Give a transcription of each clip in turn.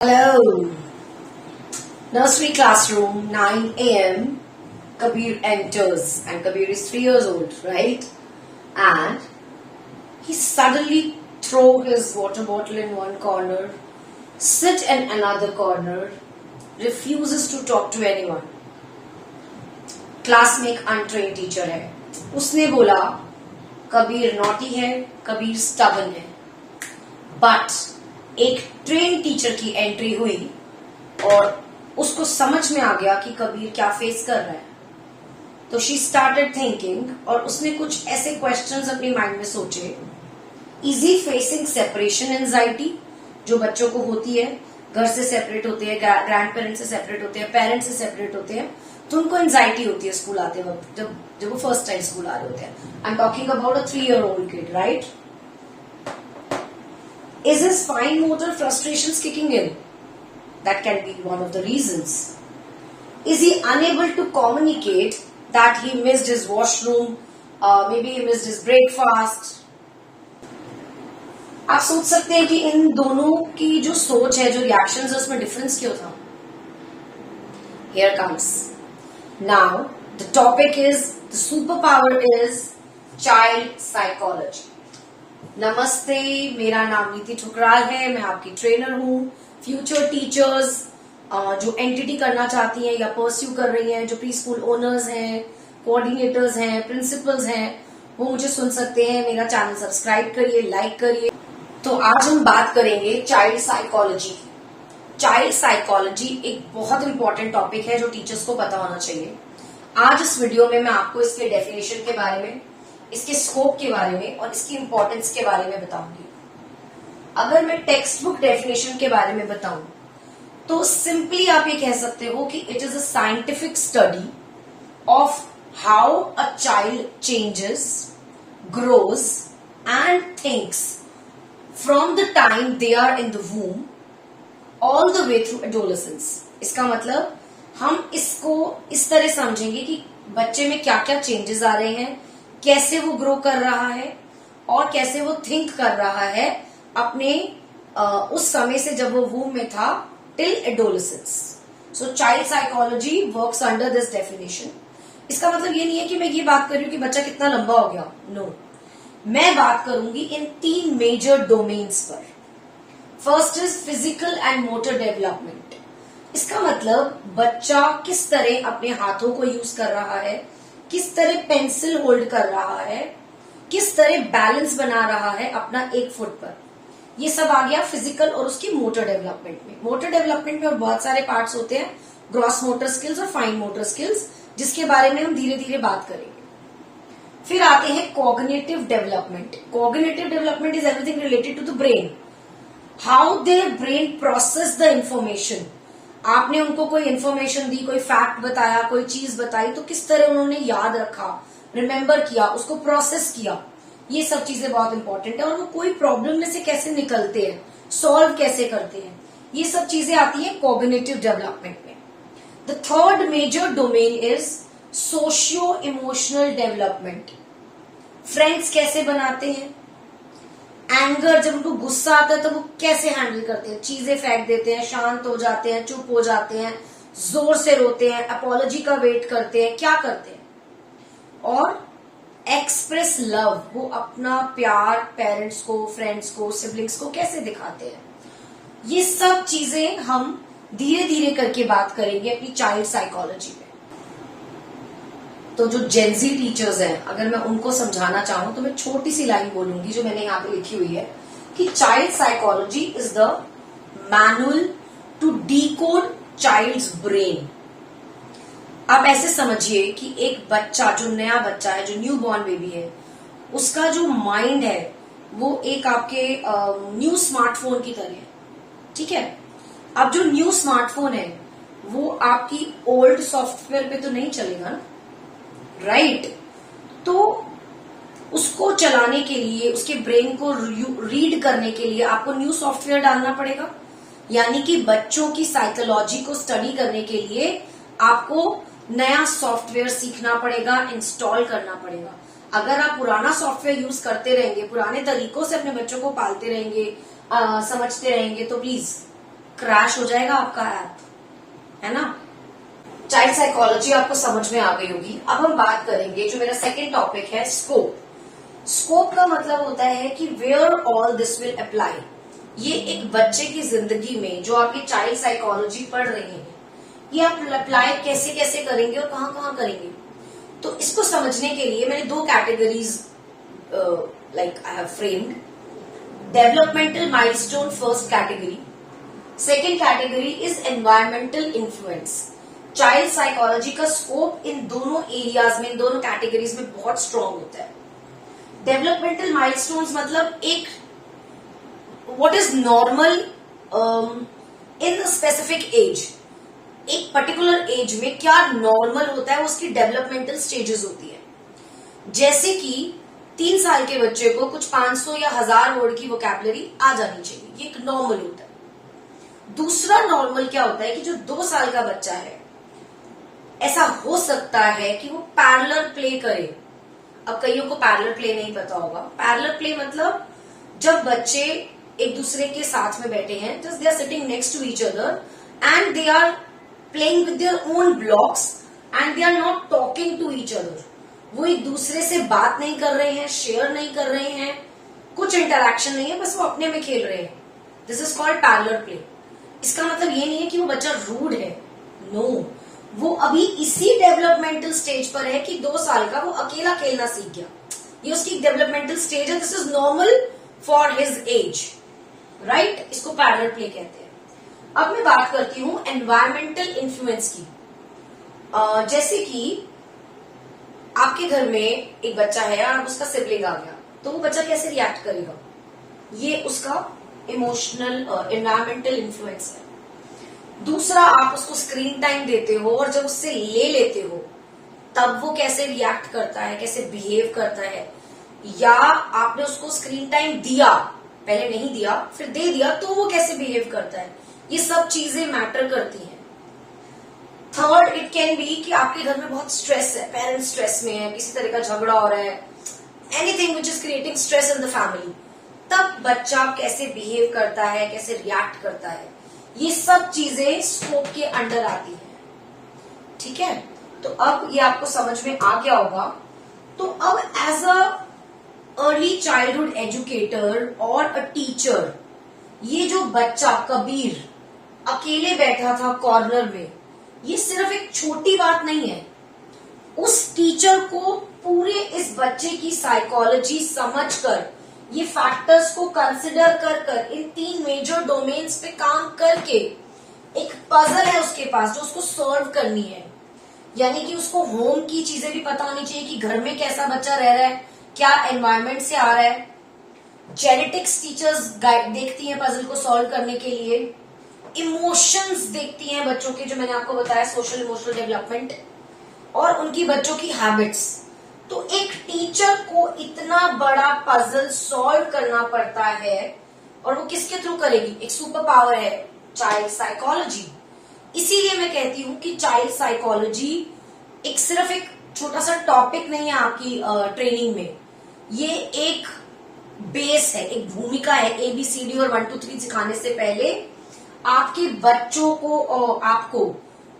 Hello. Nursery classroom, 9 a.m. Kabir enters, and Kabir is 3 years old, right? And he suddenly throw his water bottle in one corner, sit in another corner, refuses to talk to anyone. Class में एक untrained teacher है, उसने बोला Kabir naughty है, Kabir stubborn है. But एक train teacher की entry हुई और उसको समझ में आ गया कि कबीर क्या फेस कर रहा है. तो शी स्टार्टेड थिंकिंग और उसने कुछ ऐसे क्वेश्चंस अपने माइंड में सोचे. Is he facing separation anxiety, जो बच्चों को होती है, घर से सेपरेट होते हैं, ग्रैंड पेरेंट्स से सेपरेट होते हैं, पेरेंट्स से सेपरेट होते हैं, तो उनको एंजाइटी होती है स्कूल आते वक्त, जब वो फर्स्ट टाइम स्कूल आ रहे होते हैं. I am talking about a 3-year-old kid, right? Is his fine motor frustrations kicking in? That can be one of the reasons. Is he unable to communicate that he missed his washroom? Maybe he missed his breakfast. आप सोच सकते हैं कि इन दोनों की जो सोच है, जो रिएक्शंस है, उसमें डिफरेंस क्यों था? Here comes. Now, the topic is, the superpower is child psychology. नमस्ते, मेरा नाम नीति ठुकराल है, मैं आपकी ट्रेनर हूँ. फ्यूचर टीचर्स जो एंटिटी करना चाहती हैं या परस्यू कर रही हैं, जो प्री स्कूल ओनर्स हैं, कोऑर्डिनेटर्स हैं, प्रिंसिपल्स हैं, वो मुझे सुन सकते हैं. मेरा चैनल सब्सक्राइब करिए, लाइक करिए. तो आज हम बात करेंगे चाइल्ड साइकोलॉजी. चाइल्ड साइकोलॉजी एक बहुत इंपॉर्टेंट टॉपिक है जो टीचर्स को पता होना चाहिए. आज इस वीडियो में मैं आपको इसके डेफिनेशन के बारे में, इसके स्कोप के बारे में और इसकी इंपॉर्टेंस के बारे में बताऊंगी. अगर मैं टेक्स्ट बुक डेफिनेशन के बारे में बताऊं तो सिंपली आप ये कह सकते हो कि it is a scientific study of how a child changes, grows and thinks from the time they are in the womb all the way through adolescence. इसका मतलब हम इसको इस तरह समझेंगे कि बच्चे में क्या क्या चेंजेस आ रहे हैं, कैसे वो ग्रो कर रहा है और कैसे वो थिंक कर रहा है अपने उस समय से जब वो वूम में था till adolescence. So child psychology works under this definition. इसका मतलब ये नहीं है कि मैं ये बात कर रही हूँ कि बच्चा कितना लंबा हो गया. नो, मैं बात करूंगी इन 3 मेजर डोमेन्स पर. First is physical and motor development. इसका मतलब बच्चा किस तरह अपने हाथों को यूज कर रहा है, किस तरह पेंसिल होल्ड कर रहा है, किस तरह बैलेंस बना रहा है अपना एक फुट पर. ये सब आ गया फिजिकल और उसकी मोटर डेवलपमेंट में. मोटर डेवलपमेंट में और बहुत सारे पार्ट्स होते हैं, ग्रॉस मोटर स्किल्स और फाइन मोटर स्किल्स, जिसके बारे में हम धीरे धीरे बात करेंगे. फिर आते हैं cognitive development. Cognitive development is everything related to the brain. How their brain process the information. आपने उनको कोई इन्फॉर्मेशन दी, कोई फैक्ट बताया, कोई चीज बताई, तो किस तरह उन्होंने याद रखा, रिमेम्बर किया, उसको प्रोसेस किया. ये सब चीजें बहुत इंपॉर्टेंट है. और वो कोई प्रॉब्लम में से कैसे निकलते हैं, सॉल्व कैसे करते हैं, ये सब चीजें आती हैं कॉग्निटिव डेवलपमेंट में. The third major domain is socio emotional development. Friends कैसे बनाते हैं, एंगर, जब उनको गुस्सा आता है तो वो कैसे हैंडल करते हैं, चीजें फेंक देते हैं, शांत हो जाते हैं, चुप हो जाते हैं, जोर से रोते हैं, अपॉलॉजी का वेट करते हैं, क्या करते हैं. और एक्सप्रेस लव, वो अपना प्यार पेरेंट्स को, फ्रेंड्स को, सिबलिंग्स को कैसे दिखाते हैं. ये सब चीजें हम धीरे धीरे करके बात करेंगे अपनी चाइल्ड साइकोलॉजी में. तो जो जेनजी टीचर्स हैं, अगर मैं उनको समझाना चाहूं तो मैं छोटी सी लाइन बोलूंगी जो मैंने यहाँ पे लिखी हुई है कि child psychology is the manual to decode child's brain. आप ऐसे समझिए कि एक बच्चा, जो नया बच्चा है, जो न्यू बॉर्न बेबी है, उसका जो माइंड है वो एक आपके न्यू स्मार्टफोन की तरह है. ठीक है. अब जो न्यू स्मार्टफोन है वो आपकी ओल्ड सॉफ्टवेयर पे तो नहीं चलेगा ना, राइट? तो उसको चलाने के लिए, उसके ब्रेन को रीड करने के लिए आपको न्यू सॉफ्टवेयर डालना पड़ेगा. यानी कि बच्चों की साइकोलॉजी को स्टडी करने के लिए आपको नया सॉफ्टवेयर सीखना पड़ेगा, इंस्टॉल करना पड़ेगा. अगर आप पुराना सॉफ्टवेयर यूज करते रहेंगे, पुराने तरीकों से अपने बच्चों को पालते रहेंगे, समझते रहेंगे, तो प्लीज क्रैश हो जाएगा आपका ऐप, है ना। चाइल्ड साइकोलॉजी आपको समझ में आ गई होगी। अब हम बात करेंगे जो मेरा सेकेंड टॉपिक है, स्कोप। स्कोप का मतलब होता है कि where all this will apply. ये एक बच्चे की जिंदगी में जो आप ये चाइल्ड साइकोलॉजी पढ़ रहे हैं, ये आप अप्लाई कैसे कैसे करेंगे और कहाँ कहाँ करेंगे। तो इसको समझने के लिए मैंने दो categories like I have framed. Developmental milestone first category, second category is environmental influence. Child psychology का स्कोप इन दोनों एरियाज में, इन दोनों कैटेगरीज में बहुत स्ट्रांग होता है। डेवलपमेंटल माइलस्टोन्स मतलब एक what is normal in specific age, एक पर्टिकुलर एज में क्या नॉर्मल होता है, उसकी डेवलपमेंटल स्टेजेस होती है। जैसे कि 3 साल के बच्चे को कुछ 500 या 1000 वर्ड की वोकैबुलरी आ जानी चाहिए, ये एक नॉर्मल होता है। दूसरा नॉर्मल क्या होता है कि जो 2 साल का बच्चा है, ऐसा हो सकता है कि वो पैरेलल प्ले करे। अब कईयों को पैरेलल प्ले नहीं पता होगा। पैरेलल प्ले मतलब जब बच्चे एक दूसरे के साथ में बैठे हैं, just they are sitting next to each other and they are playing with their own blocks and they are not talking to each other. वो एक दूसरे से बात नहीं कर रहे हैं, शेयर नहीं कर रहे हैं, कुछ इंटरैक्शन नहीं है, बस वो अपने में खेल रहे हैं। This is called parallel play. इसका मतलब ये नहीं है कि वो बच्चा रूड है, नो, वो अभी इसी डेवलपमेंटल स्टेज पर है कि 2 साल का वो अकेला खेलना सीख गया, ये उसकी डेवलपमेंटल स्टेज है। This is normal for his age, right. इसको पैरेलल प्ले कहते हैं। अब मैं बात करती हूं एनवायरमेंटल इन्फ्लुएंस की। जैसे कि आपके घर में एक बच्चा है और उसका सिबलिंग आ गया, तो वो बच्चा कैसे रिएक्ट करेगा, ये उसका इमोशनल एनवायरमेंटल इन्फ्लुएंस है। दूसरा, आप उसको स्क्रीन टाइम देते हो और जब उससे ले लेते हो तब वो कैसे रिएक्ट करता है, कैसे बिहेव करता है। या आपने उसको स्क्रीन टाइम दिया, पहले नहीं दिया फिर दे दिया, तो वो कैसे बिहेव करता है। ये सब चीजें मैटर करती हैं। थर्ड, इट कैन बी कि आपके घर में बहुत स्ट्रेस है, पेरेंट्स स्ट्रेस में है, किसी तरह का झगड़ा हो रहा है, anything which is creating stress in the family, तब बच्चा कैसे बिहेव करता है, कैसे रिएक्ट करता है, ये सब चीजें स्कोप के अंडर आती हैं। ठीक है, तो अब ये आपको समझ में आ गया होगा। तो अब as a early childhood educator और अ टीचर, ये जो बच्चा कबीर अकेले बैठा था कॉर्नर में, ये सिर्फ एक छोटी बात नहीं है। उस टीचर को पूरे इस बच्चे की साइकोलॉजी समझकर, ये फैक्टर्स को कंसिडर कर इन 3 मेजर डोमेन्स पे काम करके एक पजल है उसके पास जो उसको सॉल्व करनी है। यानी कि उसको होम की चीजें भी पता होनी चाहिए कि घर में कैसा बच्चा रह रहा है, क्या एनवायरमेंट से आ रहा है। जेनेटिक्स टीचर्स देखती हैं पजल को सॉल्व करने के लिए। इमोशंस देखती हैं बच्चों के, जो मैंने आपको बताया, सोशल इमोशनल डेवलपमेंट, और उनकी बच्चों की हैबिट्स। तो एक टीचर को इतना बड़ा पजल सॉल्व करना पड़ता है, और वो किसके थ्रू करेगी, एक सुपर पावर है चाइल्ड साइकोलॉजी। इसीलिए मैं कहती हूं कि चाइल्ड साइकोलॉजी एक सिर्फ एक छोटा सा टॉपिक नहीं है आपकी ट्रेनिंग में, ये एक बेस है, एक भूमिका है। ABCD और 1 2 3 सिखाने से पहले आपके बच्चों को और आपको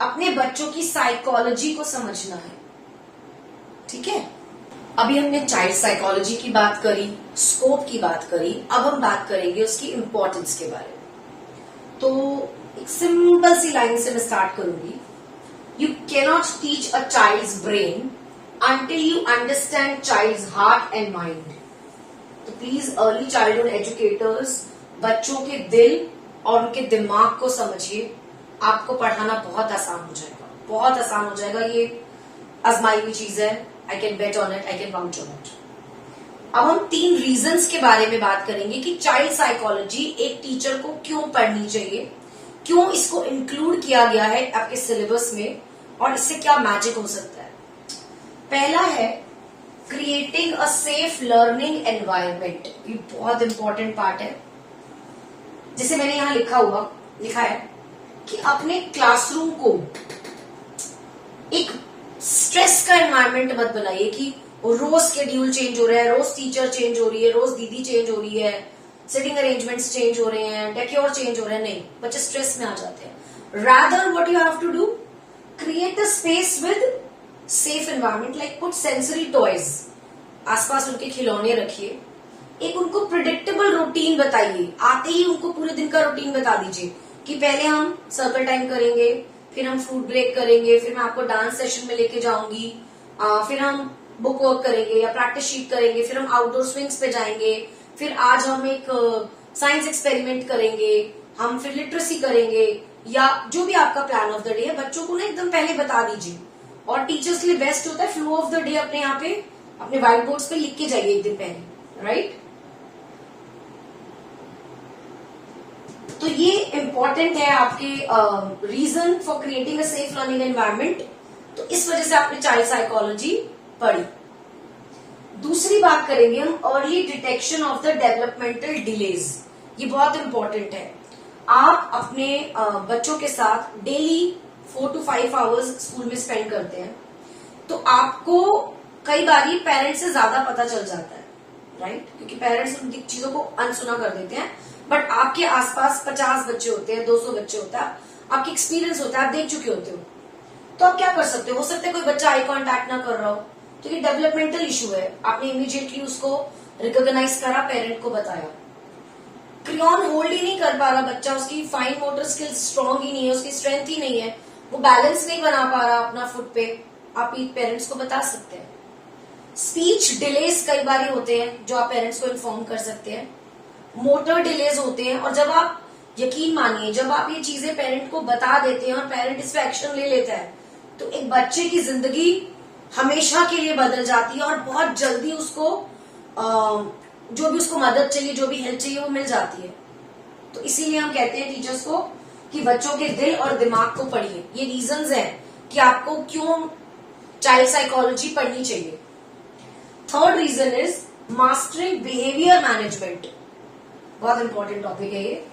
अपने बच्चों की साइकोलॉजी को समझना है। ठीक है, अभी हमने चाइल्ड साइकोलॉजी की बात करी, स्कोप की बात करी, अब हम बात करेंगे उसकी इंपॉर्टेंस के बारे में। तो एक सिंपल सी लाइन से मैं स्टार्ट करूंगी। You cannot teach a child's brain until you understand child's heart and mind. तो प्लीज अर्ली चाइल्डहुड एजुकेटर्स बच्चों के दिल और उनके दिमाग को समझिए, आपको पढ़ाना बहुत आसान हो जाएगा, बहुत आसान हो जाएगा। ये आजमाई हुई चीज है, I can bet on it, I can vouch on it. अब हम 3 रीजंस के बारे में बात करेंगे कि चाइल्ड साइकोलॉजी एक टीचर को क्यों पढ़नी चाहिए, क्यों इसको इंक्लूड किया गया है आपके सिलेबस में, और इससे क्या मैजिक हो सकता है। पहला है creating a safe learning environment. ये बहुत इंपॉर्टेंट पार्ट है। जैसे मैंने यहां लिखा है कि अपने क्लासरूम को एक स्ट्रेस का एनवायरनमेंट मत बनाइए कि रोज शेड्यूल चेंज हो रहा है, रोज टीचर चेंज हो रही है, रोज दीदी चेंज हो रही है, सिटिंग अरेंजमेंट्स चेंज हो रहे हैं, डेक्योर चेंज हो रहे हैं, नहीं, बच्चे स्ट्रेस में आ जाते हैं। Rather what you have to do, create a space with safe environment, like put sensory toys, आसपास उनके खिलौने रखिए, एक उनको प्रिडिक्टेबल रूटीन बताइए, आते ही उनको पूरे दिन का रूटीन बता दीजिए कि पहले हम सर्कल टाइम करेंगे, फिर हम फूड ब्रेक करेंगे, फिर मैं आपको डांस सेशन में लेके जाऊंगी, फिर हम बुक वर्क करेंगे या प्रैक्टिस शीट करेंगे, फिर हम आउटडोर स्विंग्स पे जाएंगे, फिर आज हम एक साइंस एक्सपेरिमेंट करेंगे, हम फिर लिटरेसी करेंगे, या जो भी आपका प्लान ऑफ द डे है बच्चों को ना एकदम पहले बता दीजिए। और टीचर्स के लिए बेस्ट होता है फ्लो ऑफ द डे अपने यहाँ पे अपने व्हाइट बोर्ड्स पे लिख के जाइए एक दिन पहले, राइट। तो ये इंपॉर्टेंट है आपके reason for creating a safe learning environment. तो इस वजह से आपने चाइल्ड साइकोलॉजी पढ़ी। दूसरी बात करेंगे हम early detection of the developmental delays. ये बहुत इंपॉर्टेंट है। आप अपने बच्चों के साथ डेली 4 to 5 आवर्स स्कूल में स्पेंड करते हैं, तो आपको कई बार पेरेंट्स से ज्यादा पता चल जाता है, राइट, क्योंकि पेरेंट्स उन चीजों को अनसुना कर देते हैं। बट आपके आसपास 50 बच्चे होते हैं, 200 बच्चे होता है, आपकी एक्सपीरियंस होता है, आप देख चुके होते हो, तो आप क्या कर सकते हो सकता है कोई बच्चा आई कांटेक्ट ना कर रहा हो, तो ये डेवलपमेंटल इशू है, आपने इमीडिएटली उसको रिकॉग्नाइज करा, पेरेंट को बताया। क्रियॉन होल्ड ही नहीं कर पा रहा बच्चा, उसकी फाइन मोटर स्किल्स स्ट्रांग ही नहीं है, उसकी स्ट्रेंथ ही नहीं है, वो बैलेंस नहीं बना पा रहा अपना फुट पे, आप पेरेंट्स को बता सकते हैं। स्पीच डिलेज कई बार होते हैं जो आप पेरेंट्स को इन्फॉर्म कर सकते हैं। मोटर डिलेज होते हैं, और जब आप यकीन मानिए जब आप ये चीजें पेरेंट को बता देते हैं और पेरेंट इस पे एक्शन ले लेता है, तो एक बच्चे की जिंदगी हमेशा के लिए बदल जाती है और बहुत जल्दी उसको जो भी उसको मदद चाहिए, जो भी हेल्प चाहिए वो मिल जाती है। तो इसीलिए हम कहते हैं टीचर्स को कि बच्चों के दिल और दिमाग को पढ़िए। ये रीजंस हैं कि आपको क्यों चाइल्ड साइकोलॉजी पढ़नी चाहिए। Third reason is mastering behaviour management. बहुत इंपॉर्टेंट टॉपिक है ये।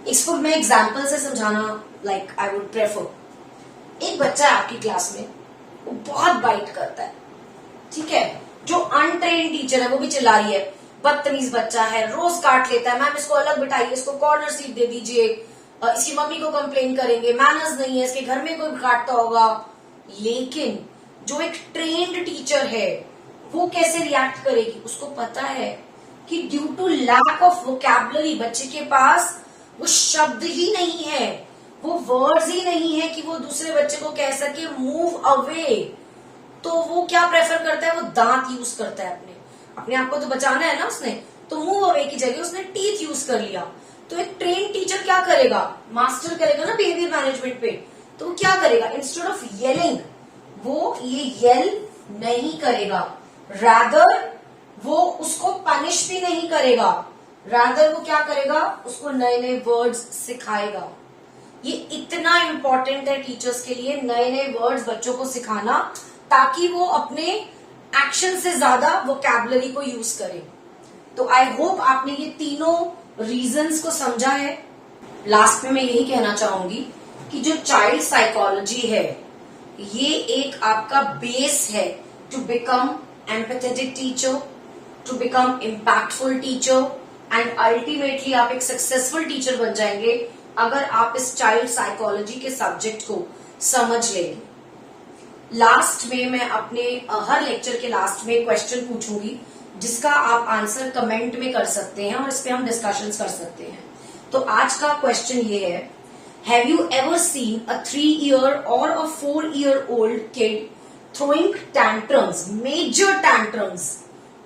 इसको मैं एग्जाम्पल से समझाना लाइक आई वुड प्रेफर। एक बच्चा है आपकी क्लास में, वो बहुत बाइट करता है, ठीक है, जो अनट्रेन टीचर है वो भी चिल्ला रही है, बदतमीज बच्चा है, रोज काट लेता है, मैम इसको अलग बिठाइए, इसको कॉर्नर सीट दे दीजिए, इसकी मम्मी को कंप्लेन करेंगे, मैनर्स नहीं है, इसके घर में कोई काटता होगा। लेकिन जो एक ट्रेन्ड टीचर है वो कैसे रिएक्ट करेगी, उसको पता है कि due to lack of vocabulary बच्चे के पास वो शब्द ही नहीं है, वो वर्ड्स ही नहीं है कि वो दूसरे बच्चे को कह सके मूव अवे, तो वो क्या प्रेफर करता है, वो दांत यूज करता है। अपने आप को तो बचाना है ना उसने, तो मूव अवे की जगह उसने टीथ यूज कर लिया। तो एक ट्रेन टीचर क्या करेगा, मास्टर करेगा ना बिहेवियर मैनेजमेंट पे, तो वो क्या करेगा, इंस्टेड ऑफ येलिंग वो ये येल नहीं करेगा, रादर वो उसको पनिश भी नहीं करेगा, रादर वो क्या करेगा, उसको नए नए वर्ड्स सिखाएगा। ये इतना इंपॉर्टेंट है टीचर्स के लिए, नए नए वर्ड्स बच्चों को सिखाना, ताकि वो अपने एक्शन से ज्यादा वोकैबुलरी को यूज करें। तो आई होप आपने ये तीनों रीजंस को समझा है। लास्ट में मैं यही कहना चाहूंगी कि जो चाइल्ड साइकोलॉजी है ये एक आपका बेस है to become empathetic teacher, to become impactful teacher, and ultimately आप एक सक्सेसफुल टीचर बन जाएंगे अगर आप इस चाइल्ड साइकोलॉजी के सब्जेक्ट को समझ लेंगे। लास्ट में मैं अपने हर लेक्चर के लास्ट में क्वेश्चन पूछूंगी जिसका आप आंसर कमेंट में कर सकते हैं और इस पे हम डिस्कशंस कर सकते हैं। तो आज का क्वेश्चन ये है, have you ever seen a 3-year or a 4-year-old kid throwing tantrums, major tantrums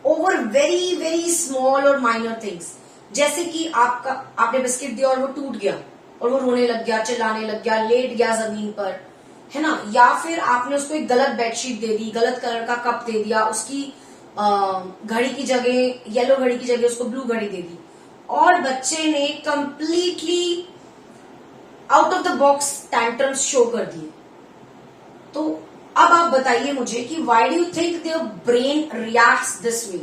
over very very small or minor things? जैसे कि आपने बिस्किट दिया और वो टूट गया और वो रोने लग गया, चिल्लाने लग गया, लेट गया जमीन पर, है ना, या फिर आपने उसको एक गलत बेडशीट दे दी, गलत कलर का कप दे दिया, उसकी घड़ी की जगह येलो घड़ी की जगह उसको ब्लू घड़ी दे दी, और बच्चे ने completely out of the box tantrums show कर दिए। तो अब आप बताइए मुझे कि why do you think their brain reacts this way?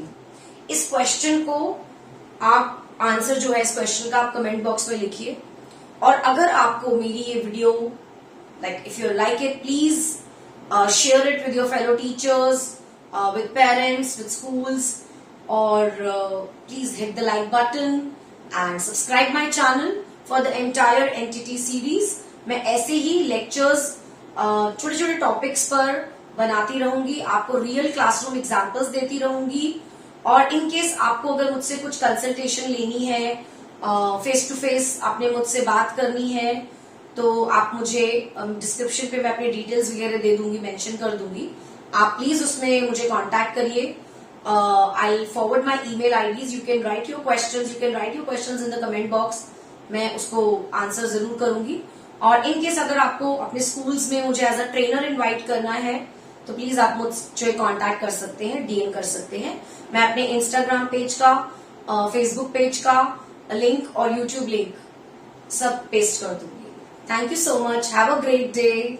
इस क्वेश्चन को आप आंसर जो है इस क्वेश्चन का आप कमेंट बॉक्स में लिखिए। और अगर आपको मेरी ये video like if you like it, please share it with your fellow teachers, with parents, with schools, or please hit the like button, and subscribe my channel for the entire entity series. मैं ऐसे ही lectures छोटे छोटे topics पर बनाती रहूंगी, आपको real classroom examples देती रहूंगी, और इन केस आपको अगर मुझसे कुछ कंसल्टेशन लेनी है, फेस टू फेस आपने मुझसे बात करनी है, तो आप मुझे डिस्क्रिप्शन पे मैं अपने डिटेल्स वगैरह दे दूंगी, मेंशन कर दूंगी, आप प्लीज उसमें मुझे कांटेक्ट करिए. I'll forward my email IDs. You can write your questions. You can write your questions in the comment box. मैं उसको आंसर जरूर करूंगी. और इन केस अगर आपको अपने स्कूल्स में मुझे एज अ ट्रेनर इनवाइट करना है तो प्लीज आप मुझसे कांटेक्ट कर सकते हैं, डीएम कर सकते हैं. मैं अपने इंस्टाग्राम पेज का, फेसबुक पेज का लिंक और यूट्यूब लिंक सब पेस्ट कर दूंगी. Thank you so much. Have a great day.